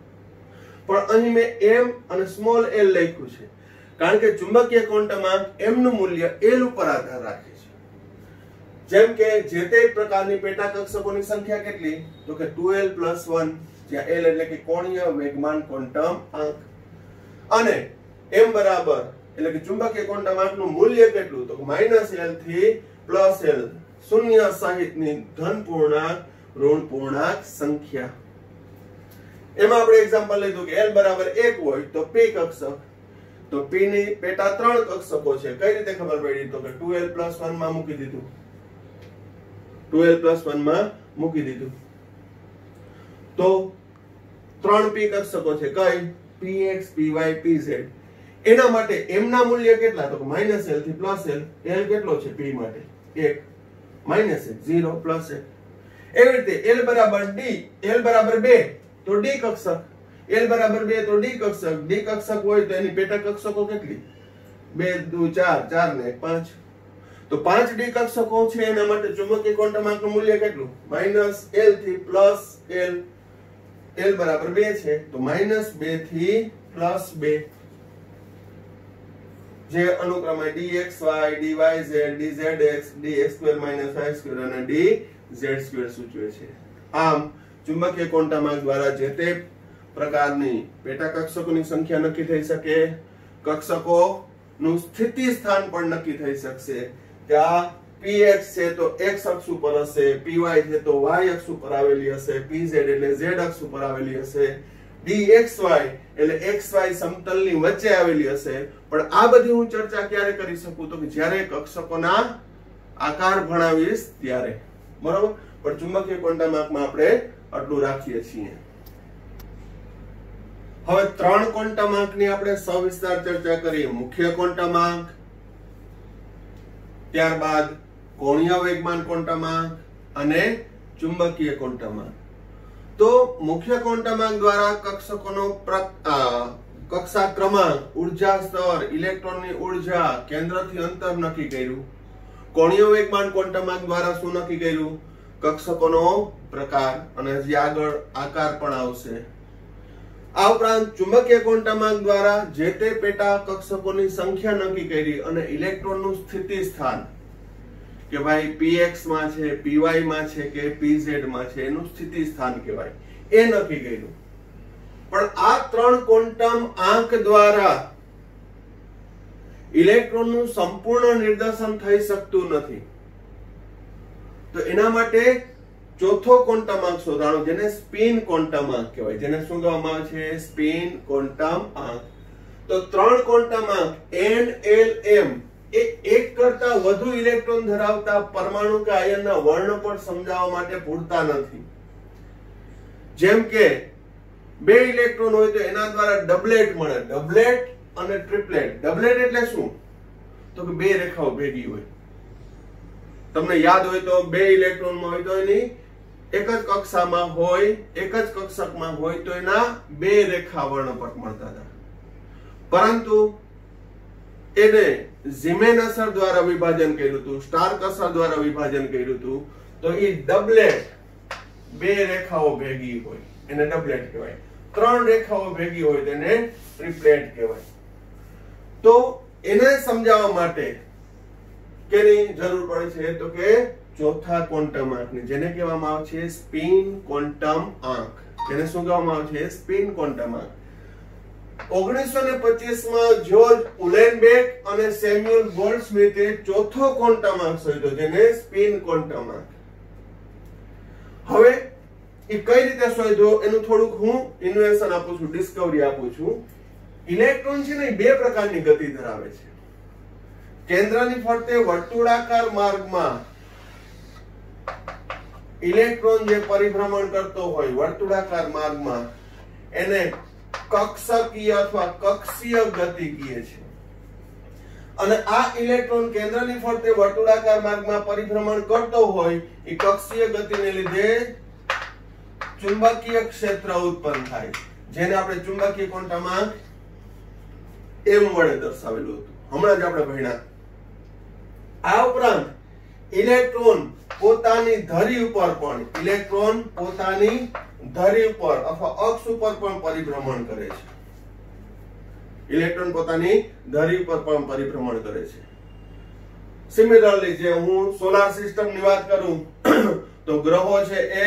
Speaker 1: પણ અહીં મેં m અને સ્મોલ l લખ્યું છે કારણ કે ચુંબકીય ક્વોન્ટમાંક m નું મૂલ્ય l ઉપર આધાર રાખે છે. જેમ કે જે તે પ્રકારની પેટા કક્ષકોની સંખ્યા કેટલી તો કે 2l + 1, જ્યાં l એટલે કે કોણીય વેગમાન ક્વોન્ટમાંક, અને m બરાબર એટલે કે ચુંબકીય ક્વોન્ટમાંકનું મૂલ્ય કેટલું તો -l થી +l, શૂન્ય સહિતની ધન પૂર્ણાંક ઋણ પૂર્ણાંક સંખ્યા. એમાં આપણે એક્ઝામ્પલ લીધું કે l બરાબર 1 હોય તો p કક્ષક, તો p ની પેટા 3 કક્ષકો છે. કઈ રીતે ખબર પડી તો કે 2l + 1 માં મૂકી દીધું, 2l + 1 માં મૂકી દીધું. તો 3 p કક્ષકો છે કઈ px py pz. એના માટે m ના મૂલ્ય કેટલા તો કે -l થી +l. l કેટલો છે p માટે 1, -1 0 +1. એવી રીતે l બરાબર d, l બરાબર 2 તો d કક્ષક, l બરાબર 2 તો d કક્ષક, d કક્ષક હોય તો એની પેટા કક્ષકો કેટલી 2 2 4 4 ને 5. તો 5 d કક્ષકો છે એના માટે ચુંબકીય ક્વોન્ટમાંકનું મૂલ્ય કેટલું -l થી +l. l બરાબર 2 છે તો -2 થી +2, જે અનુક્રમે dxy dyz dzx dx2 y2 અને dz2 સૂચવે છે. આમ ચુંબકીય ક્વોન્ટમાંક દ્વારા જે તે પ્રકારની પેટા કક્ષકોની સંખ્યા નક્કી થઈ શકે, કક્ષકોનું સ્થિતિ સ્થાન પણ નક્કી થઈ શકશે. ત્યાં px છે તો x અક્ષ ઉપર હશે, py છે તો y અક્ષ ઉપર આવેલી હશે, pz એટલે z અક્ષ ઉપર આવેલી હશે, dxy એટલે xy સમતલની વચ્ચે આવેલી હશે. પણ આ બધી હું ચર્ચા ક્યારે કરી શકું તો કે જ્યારે કક્ષકોના આકાર ભણાવીશ ત્યારે. બરોબર. પણ ચુંબકીય ક્વોન્ટમાંકમાં આપણે આટલું રાખીએ છીએ. હવે 3 ક્વોન્ટમાંકની આપણે સવિસ્તાર ચર્ચા કરીએ. મુખ્ય ક્વોન્ટમાંક, ત્યારબાદ કોણીય વેગમાન ક્વોન્ટમાંક અને ચુંબકીય ક્વોન્ટમાંક. તો મુખ્ય ક્વોન્ટમાંક દ્વારા કક્ષકોનો કક્ષા ક્રમાંક, ઊર્જા સ્તર, ઇલેક્ટ્રોનની ઊર્જા, કેન્દ્રથી અંતર નક્કી કર્યું. કોણીય વેગમાન ક્વોન્ટમાંક દ્વારા શું નક્કી કર્યું? કક્ષકોનો પ્રકાર અને હજી આગળ આકાર પણ આવશે. આ ઉપરાંત ચુંબકીય ક્વોન્ટમાંક દ્વારા જે તે પેટા કક્ષકોની સંખ્યા નક્કી કરી અને ઇલેક્ટ્રોનનું સ્થિતિ સ્થાન કે ભાઈ px માં છે, py માં છે કે pz માં છે, એનું સ્થિતિ સ્થાન કહેવાય, એ નક્કી કર્યું. પણ આ 3 ક્વોન્ટમ આંક દ્વારા ઇલેક્ટ્રોનનું સંપૂર્ણ નિર્દેશન થઈ શકતું નથી. તો એના માટે ચોથો ક્વોન્ટમ આંક શોધાણો, જેને સ્પિન ક્વોન્ટમ આંક કહેવાય. જેને શું કહેવામાં આવે છે? સ્પિન ક્વોન્ટમ આંક. તો 3 ક્વોન્ટમ આંક n l m એ એક કરતા વધુ ઇલેક્ટ્રોન ધરાવતા પરમાણુ કે આયનના વર્ણ પર સમજાવવા માટે પૂરતા નથી. જેમ કે 2 ઇલેક્ટ્રોન હોય તો એના દ્વારા ડબલેટ મળે. ડબલેટ અને ટ્રિપલેટ. ડબલેટ એટલે શું? તો કે 2 રેખાઓ ભેગી હોય. તમને યાદ હોય તો 2 ઇલેક્ટ્રોનમાં હોય તો એની એક જ કક્ષામાં હોય, એક જ કક્ષકમાં હોય તો એના 2 રેખા વર્ણપટ મળતા હતા. પરંતુ એને ઝીમેન અસર દ્વારા વિભાજન કર્યું હતું, સ્ટાર્ક અસર દ્વારા વિભાજન કર્યું હતું. તો એ ડબલેટ 2 રેખાઓ ભેગી હોય એને ડબલેટ કહેવાય. 3 રેખાઓ ભેગી હોય તેને ટ્રિપલેટ કહેવાય. તો એને સમજાવવા માટે કેની જરૂર પડે છે? તો કે ચોથા ક્વોન્ટમ આંકની, જેને કહેવામાં આવે છે સ્પિન ક્વોન્ટમ આંક. જેને શું કહેવામાં આવે છે? સ્પિન ક્વોન્ટમ આંક. 1925 માં જ્યોર્જ ઉલેનબેક અને સેમ્યુઅલ ગોલ્ડસ્મિથે ચોથો ક્વોન્ટમ આંક શોધ્યો, જેને સ્પિન ક્વોન્ટમ આંક. હવે એ કઈ રીતે શોધ્યો એનું થોડુંક હું ઇન્વેન્શન આપું છું, ડિસ્કવરી આપું છું. ઇલેક્ટ્રોન છે ને 2 પ્રકારની ગતિ ધરાવે છે. કેન્દ્રની ફરતે વર્તુળાકાર માર્ગમાં ઇલેક્ટ્રોન જે પરિભ્રમણ કરતો હોય વર્તુળાકાર માર્ગમાં એને કક્ષકીય અથવા કક્ષીય ગતિ કહે છે. અને આ ઇલેક્ટ્રોન કેન્દ્રની ફરતે વર્તુળાકાર માર્ગમાં પરિભ્રમણ કરતો હોય એ કક્ષીય ગતિને લીધે ચુંબકીય ક્ષેત્ર ઉત્પન્ન થાય, જેને આપણે ચુંબકીય ક્વોન્ટમ આંક m વડે દર્શાવેલું હતું. હમણાં જ આપણે ભણ્યા. આ ઉપરાંત ઇલેક્ટ્રોન પોતાની ધરી ઉપર પણ અથવા અક્ષ ઉપર પણ પરિભ્રમણ કરે છે. ઇલેક્ટ્રોન પોતાની ધરી ઉપર પણ પરિભ્રમણ કરે છે. સિમિલરલી જે હું સોલાર સિસ્ટમ ની વાત કરું તો ગ્રહો છે એ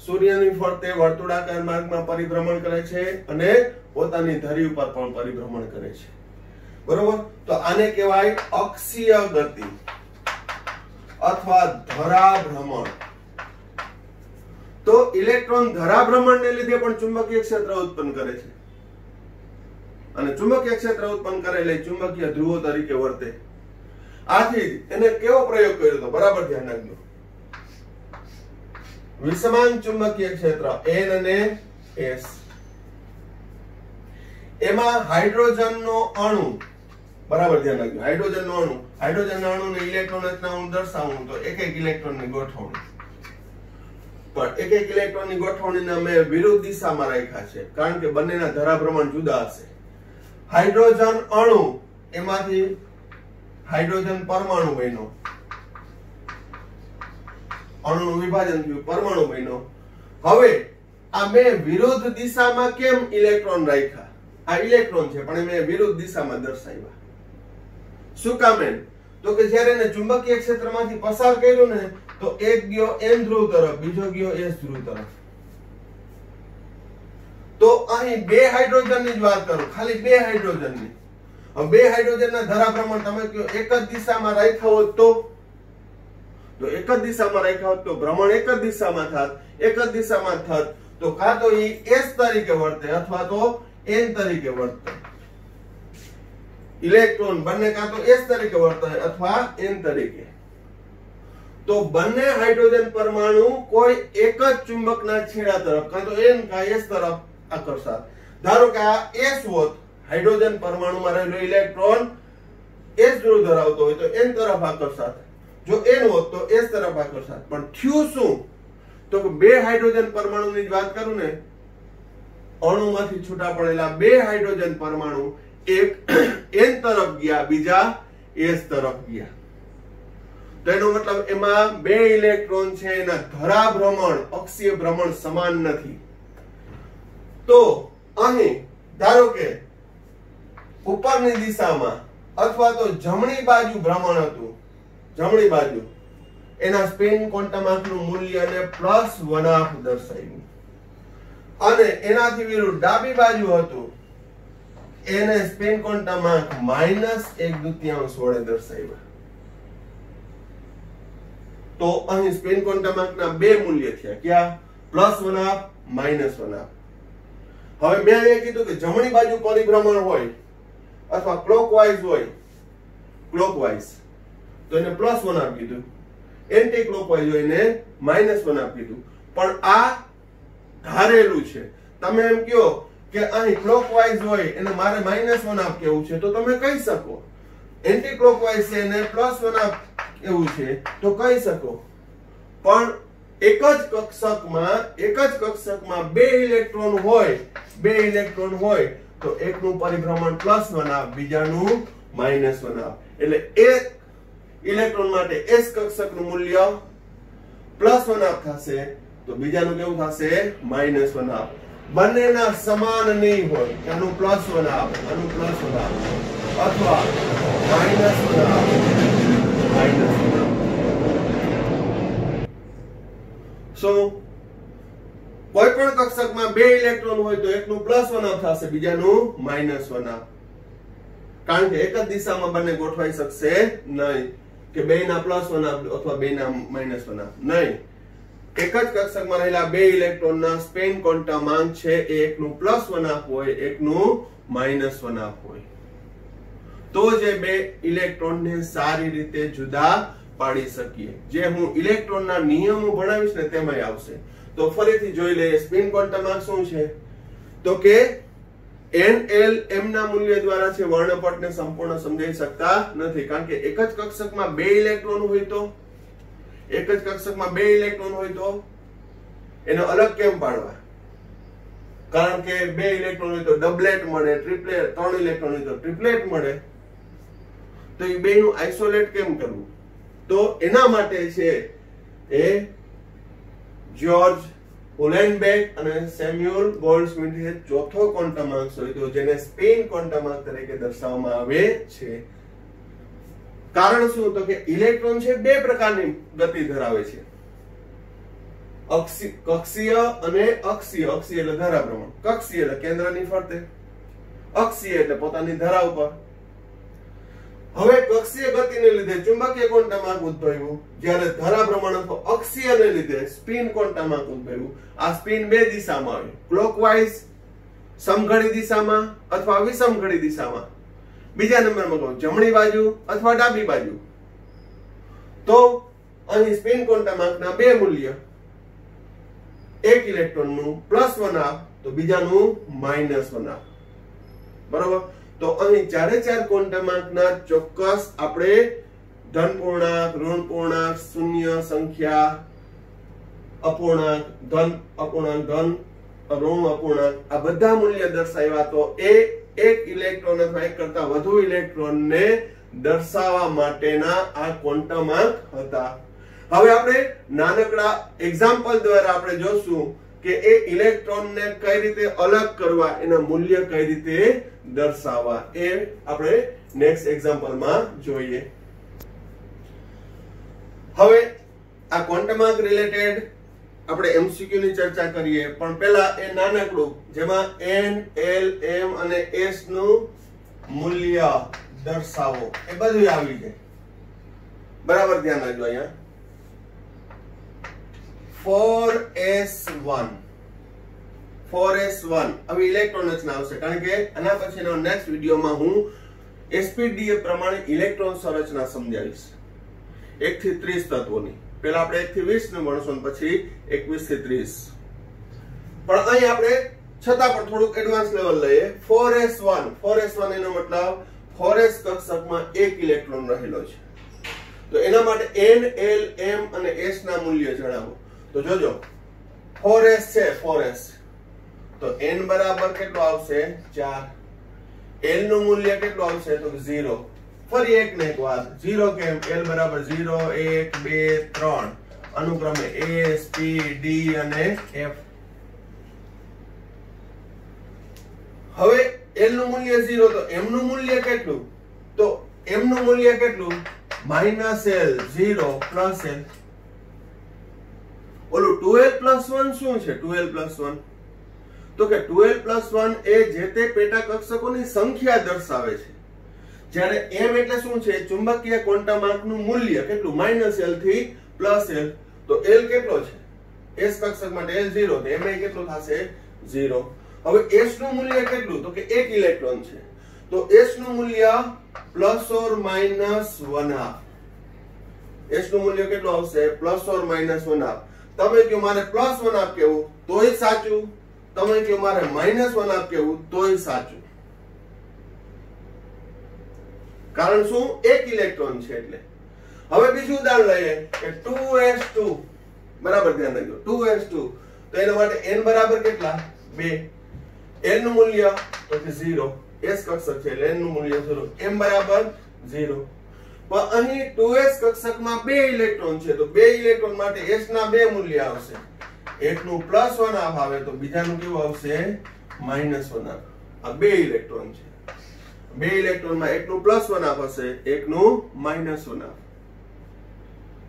Speaker 1: સૂર્યની ફરતે વર્તુળાકાર માર્ગમાં પરિભ્રમણ કરે છે અને પોતાની ધરી ઉપર પણ પરિભ્રમણ કરે છે. બરોબર? તો આને કહેવાય અક્ષીય ગતિ અથવા ધરાભ્રમણ. તો ઇલેક્ટ્રોન ધરાભ્રમણને લીધે પણ ચુંબકીય ક્ષેત્ર ઉત્પન્ન કરે છે અને ચુંબકીય ક્ષેત્ર ઉત્પન્ન કરે એટલે ચુંબકીય ધ્રુવો તરીકે વર્તે. આથી એને કેવો પ્રયોગ કર્યો હતો? બરાબર ધ્યાન રાખજો. વિષમાન ચુંબકીય ક્ષેત્ર N અને S, એમાં હાઇડ્રોજનનો અણુ, બરાબર ધ્યાન રાખજો, હાઇડ્રોજનનો અણુને ઇલેક્ટ્રોન રચના હું દર્શાવું તો એક ઇલેક્ટ્રોનની ગોઠવણી. પણ એક ઇલેક્ટ્રોનની ગોઠવણીને અમે વિરુદ્ધ દિશામાં રાખ્યા છે કારણ કે બંનેના ધરાભ્રમણ જુદા હશે. હાઇડ્રોજન અણુ એમાંથી હાઇડ્રોજન પરમાણુ બન્યો, અણુનું વિભાજન થયું, પરમાણુ બન્યો. હવે આ મેં વિરુદ્ધ દિશામાં કેમ ઇલેક્ટ્રોન રાખ્યા? આ ઇલેક્ટ્રોન છે પણ મેં વિરુદ્ધ દિશામાં દર્શાવ્યા. શું કામ? તો કે જ્યારે એને ચુંબકીય ક્ષેત્રમાંથી પસાર કર્યું ને તો એક ગયો n ધ્રુવ તરફ, બીજો ગયો s ધ્રુવ તરફ. તો અહીં 2 હાઇડ્રોજનની જ વાત કરું, ખાલી 2 હાઇડ્રોજનની. હવે 2 હાઇડ્રોજનના ધરાભ્રમણ તમે કહો એક જ દિશામાં રાખ્યા હોત તો એક જ દિશામાં રાખ્યા હોત તો ભ્રમણ એક જ દિશામાં થાત, એક જ દિશામાં થાત તો કાં તો એ s તરીકે વર્તે અથવા તો n તરીકે વર્તે. ઇલેક્ટ્રોન બંને કાં તો s તરીકે વર્તે અથવા n તરીકે. તો બંને હાઇડ્રોજન પરમાણુ કોઈ એક જ ચુંબકના છેડા તરફ કાં તો n કાં s તરફ આકર્ષાત. ધારો કે આ s હોત, હાઇડ્રોજન પરમાણુમાં રહેલો ઇલેક્ટ્રોન s ધ્રુવ ધરાવતો હોય તો n તરફ આકર્ષાત, જો n હોત તો s તરફ આકર્ષાત. પણ થયું શું? તો કે 2 હાઇડ્રોજન પરમાણુની જ વાત કરું ને, અણુમાંથી છૂટા પડેલા 2 હાઇડ્રોજન પરમાણુ એક n તરફ ગયા, બીજા s તરફ ગયા. તો એનો મતલબ એમાં 2 ઇલેક્ટ્રોન છે એના ધરાભ્રમણ, અક્ષીય ભ્રમણ સમાન નથી. તો અહીં ધારો કે ઉપરની દિશામાં અથવા તો જમણી બાજુ ભ્રમણ હતું, જમણી બાજુ એના સ્પિન ક્વોન્ટમ આંકનું મૂલ્યને +1/2 દર્શાવ્યું અને એનાથી વિરુદ્ધ ડાબી બાજુ હતું એને સ્પિન ક્વોન્ટમ આંક -1/2 વડે દર્શાવ્યા. તો અહીં સ્પિન ક્વોન્ટમ આંકના બે મૂલ્ય થયા. ક્યાં? +1/2 -1/2. હવે મેં એ કીધું કે જમણી બાજુ પરિભ્રમણ હોય અથવા ક્લોકવાઇઝ હોય, ક્લોકવાઇઝ તો એને +1/2 કીધું, એન્ટી ક્લોકવાઇઝ હોય એને -1/2 કીધું. પણ આ ધારેલું છે. તમે એમ કહો કે અહીં ક્લોકવાઇઝ હોય એને મારે -1/2 કેવું છે તો તમે કહી શકો. એન્ટી ક્લોકવાઇઝ છે એને +1/2 એવું છે તો કહી શકો. પણ એક જ કક્ષકમાં બે ઇલેક્ટ્રોન હોય તો એકનું પરિભ્રમણ +1/2 બીજાનું -1/2. એટલે એક ઇલેક્ટ્રોન માટે S કક્ષકનું મૂલ્ય +1/2 થશે તો બીજાનું કેવું થશે? -1/2. બંનેના સમાન નહીં હોય, આનું +1/2 આનું +1/2 અથવા -1/2. સો કોઈ પણ કક્ષકમાં બે ઇલેક્ટ્રોન હોય તો એકનું +1/2 થશે બીજાનું -1/2. કારણ કે એક જ દિશામાં બંને ગોઠવાઈ શકશે નહીં કે બેયના +1/2 અથવા બેયના -1/2 નહીં. એક જ કક્ષકમાં રહેલા બે ઇલેક્ટ્રોનના સ્પિન ક્વોન્ટમાંક છે એ એકનું +1/2 હોય એકનું -1/2 હોય. તો જે બે ઇલેક્ટ્રોનને સારી રીતે જુદા પાડી શકીએ. જે હું ઇલેક્ટ્રોનના નિયમો ભણાવીશ ને તેમાં આવશે. તો ફરીથી જોઈ લઈએ સ્પિન ક્વોન્ટમાંક શું છે. તો કે NLM ના મૂલ્ય દ્વારા છે વર્ણપટને સંપૂર્ણ સમજાવી શકતા નથી. કારણ કે એક જ કક્ષકમાં બે ઇલેક્ટ્રોન હોય તો એનો અલગ કેમ પાડવા? કારણ કે બે ઇલેક્ટ્રોન હોય તો ડબલેટ મળે, ટ્રિપલેટ, 3 ઇલેક્ટ્રોન હોય તો ટ્રિપલેટ મળે. તો એ બેનું આઇસોલેટ કેમ કરવું? તો એના માટે છે એ જ્યોર્જ ઉલેનબેક અને સેમ્યુઅલ ગોલ્ડસ્મિથે ચોથો ક્વોન્ટમાંક શોધ્યો જેને સ્પિન ક્વોન્ટમાંક તરીકે દર્શાવવામાં આવે છે. કારણ શું? તો કે ઇલેક્ટ્રોન છે બે પ્રકારની ગતિ ધરાવે છે, કક્ષીય અને અક્ષીય. અક્ષીય એટલે ધારાભ્રમણ, કક્ષીય એટલે કેન્દ્રની ફરતે, અક્ષીય એટલે પોતાની ધરા ઉપર. હવે કક્ષીય ગતિને લીધે ચુંબકીય ક્વોન્ટમાંક ઉદ્ભવ્યું, જ્યારે ધરાભ્રમણ અથવા અક્ષીયને લીધે સ્પિન ક્વોન્ટમાંક ઉદ્ભવ્યું. આ સ્પિન બે દિશામાં આવે, ક્લોકવાઇઝ સમઘડી દિશામાં અથવા વિષમઘડી દિશામાં. બીજા નંબરમાં કહું જમણી બાજુ અથવા ડાબી બાજુ. તો અહીં સ્પિન ક્વોન્ટમાંકના બે મૂલ્ય, એક ઇલેક્ટ્રોનનું +1/2 તો બીજાનું -1/2. બરોબર? તો અહીં ચારે ચાર ક્વોન્ટમાંકના ચોક્કસ આપણે ધન પૂર્ણાંક, ઋણ પૂર્ણાંક, શૂન્ય સંખ્યા, અપૂર્ણાંક, ધન અપૂર્ણાંક, ધન ઋણ અપૂર્ણાંક આ બધા મૂલ્ય દર્શાવ્યા. તો એ એક ઇલેક્ટ્રોન અથવા એક કરતા વધુ ઇલેક્ટ્રોનને દર્શાવવા માટેના આ ક્વોન્ટમાંક હતા. હવે આપણે નાનકડા એક્ઝામ્પલ દ્વારા આપણે જોશું કે એ ઇલેક્ટ્રોનને કઈ રીતે અલગ કરવા, એના મૂલ્ય કઈ રીતે દર્શાવવા, એ આપણે નેક્સ્ટ એક્ઝામ્પલમાં જોઈએ. હવે આ ક્વોન્ટમાંક રિલેટેડ આપણે MCQ ની ચર્ચા કરીએ, પણ પહેલા એ નાનકડું જેમાં N, L, M અને S નું મૂલ્ય દર્શાવો એ બધું આવી જાય. બરાબર ધ્યાન રાખજો. અહીંયા 4s1 હવે ઇલેક્ટ્રોન રચના આવશે, કારણ કે આના પછીનો નેક્સ્ટ વિડિયોમાં હું SPDA પ્રમાણે ઇલેક્ટ્રોન સંરચના સમજાવીશ 1 થી 30 તત્વોની. પહેલા આપણે 1 થી 20 નું ભણશું, પછી 21 થી 30. પણ અહીં આપણે છતાં પણ થોડુંક એડવાન્સ લેવલ લઈએ. 4s1 એનો મતલબ 4s કક્ષકમાં એક ઇલેક્ટ્રોન રહેલો છે. તો એના માટે N, L, M અને S ના મૂલ્ય જણાવો. તો જોજો 4s છે, 4s તો n બરાબર કેટલો આવશે? 4. l નું મૂલ્ય કેટલું આવશે? તો 0. ફરી એક ને એક વાત, 0 કેમ? l બરાબર 0, 1, 2, 3 અનુક્રમે S, P, D અને F. હવે l નું મૂલ્ય 0 તો m નું મૂલ્ય કેટલું? તો m નું મૂલ્ય કેટલું? -l, 0 + l. ઓલું 2l+1 શું છે? 2l+1 તો કે 2l+1 એ જે તે પેટા કક્ષકોની સંખ્યા દર્શાવે છે. જ્યારે m એટલે શું છે? ચુંબકીય ક્વોન્ટમાંકનું મૂલ્ય કેટલું? -l થી પ્લસ l, તો l કેટલો છે? s કક્ષક માટે l 0, તો એમાં કેટલો થશે? 0. હવે s નું મૂલ્ય કેટલું? તો કે 1 ઇલેક્ટ્રોન છે, તો s નું મૂલ્ય પ્લસ ઓર માઈનસ 1/2. s નું મૂલ્ય કેટલું આવશે? Plus or minus 1/2. તમે કહો મારે પ્લસ 1/2 કેવું તોય સાચું, તમે કહો મારે માઈનસ 1/2 કેવું તોય સાચું. કારણ શું? 1 ઇલેક્ટ્રોન છે એટલે. હવે બીજું ઉદાહરણ લઈએ કે 2s2, બરાબર ધ્યાન રાખજો, 2s2, તો એના માટે n બરાબર કેટલા? 2. n નું મૂલ્ય તો કે 0, s કક્ષક છે એટલે n નું મૂલ્ય 0, m બરાબર 0. પણ અહીં 2s કક્ષકમાં 2 ઇલેક્ટ્રોન છે, તો 2 ઇલેક્ટ્રોન માટે s ના 2 મૂલ્ય આવશે. એકનું પ્લસ 1/2 આવે તો બીજાનું કેવું આવશે? માઈનસ 1/2. આ 2 ઇલેક્ટ્રોન છે, 2 ઇલેક્ટ્રોન માં એકનું પ્લસ 1/2 હશે, એકનું માઈનસ 1/2.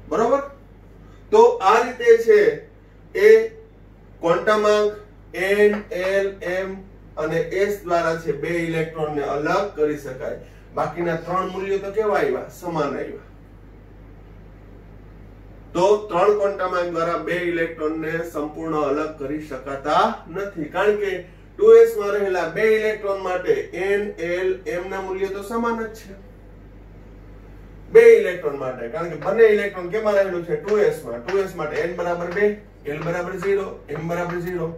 Speaker 1: બરોબર? તો આ રીતે છે એ ક્વોન્ટમાંક n, l, m અને s દ્વારા છે 2 ઇલેક્ટ્રોન ને અલગ કરી શકાય. બાકીના 3 મૂલ્યો તો કેવા આવ્યા? સમાન આવ્યા. તો 3 ક્વોન્ટમાંક દ્વારા 2 ઇલેક્ટ્રોન ને સંપૂર્ણ અલગ કરી શકાતા નથી, કારણ કે 2s માં રહેલા 2 ઇલેક્ટ્રોન માટે n, l, m ના મૂલ્ય તો સમાન જ છે. 2 ઇલેક્ટ્રોન માટે, કારણ કે બંને ઇલેક્ટ્રોન કેમાં રહેલું છે? 2s માં. 2s માટે n બરાબર 2, l બરાબર 0, m બરાબર 0.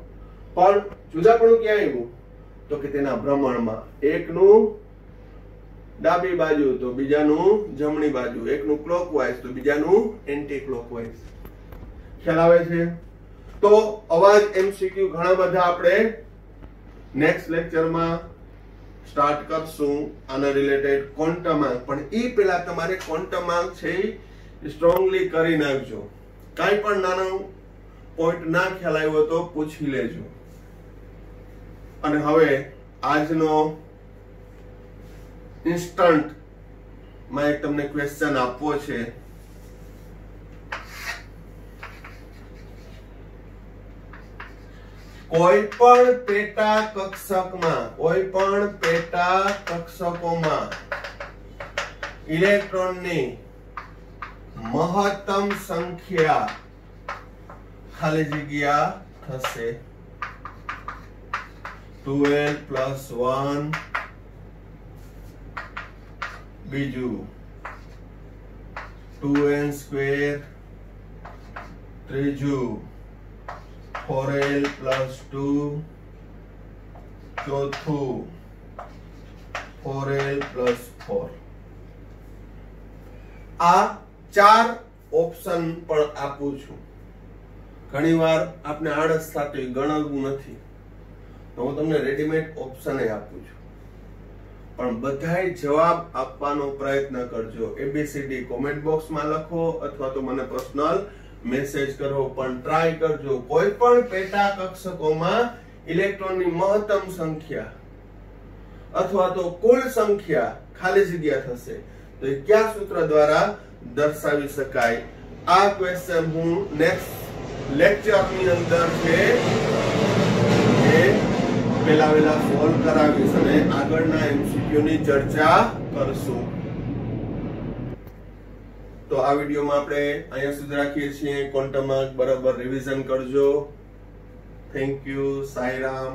Speaker 1: પણ જુદાપણું ક્યાં આવ્યું? તો કે તેના ભ્રમણમાં. એકનું ડાબી બાજુ તો બીજાનું જમણી બાજુ, એકનું ક્લોકવાઇઝ તો બીજાનું એન્ટી ક્લોકવાઇઝ. ખ્યાલ આવે છે? તો અવાજ MCQ ઘણા બધા આપણે નેક્સ્ટ લેક્ચરમાં સ્ટાર્ટ કરશું આના રિલેટેડ ક્વોન્ટમાંક. પણ ઈ પહેલા તમારે ક્વોન્ટમાંક છે સ્ટ્રોંગલી કરી નાખજો. કાઈ પણ નાનો પોઈન્ટ ના ખ્યાલ આવ્યો તો પૂછી લેજો. અને હવે આજનો ઇન્સ્ટન્ટ માં એક તમને ક્વેશ્ચન આપવો છે. કોઈ પણ પેટા કક્ષકોમાં ઇલેક્ટ્રોનની મહત્તમ સંખ્યા ખાલી જગ્યા થશે 2n + 1, બીજું 2n², ત્રીજું 4l + 2, ચોથું 4l + 4. આ 4 ઓપ્શન પણ આપું છું. ઘણીવાર આપણે આળસ થતી ગણવું નથી, તો હું તમને રેડીમેડ ઓપ્શન આપું છું. પણ બધાય જવાબ આપવાનો પ્રયત્ન કરજો. ABCD કોમેન્ટ બોક્સમાં લખો અથવા તો મને પર્સનલ મેસેજ કરો, પણ ટ્રાય કરજો. કોઈ પણ પેટા કક્ષકોમાં ઇલેક્ટ્રોનની મહત્તમ સંખ્યા અથવા તો કુલ સંખ્યા ખાલી જગ્યા થશે તો એ કયા સૂત્ર દ્વારા દર્શાવી શકાય? આ ક્વેશ્ચન હું નેક્સ્ટ લેક્ચરની અંદર છે એ પેલા સોલ્વ કરાવીશ અને આગળના MCQ ની ચર્ચા કરશું. તો આ વિડીયોમાં આપણે અહીંયા સુધી રાખીએ છીએ. ક્વોન્ટમાંક બરાબર રિવિઝન કરજો. Thank you. સાઈરામ.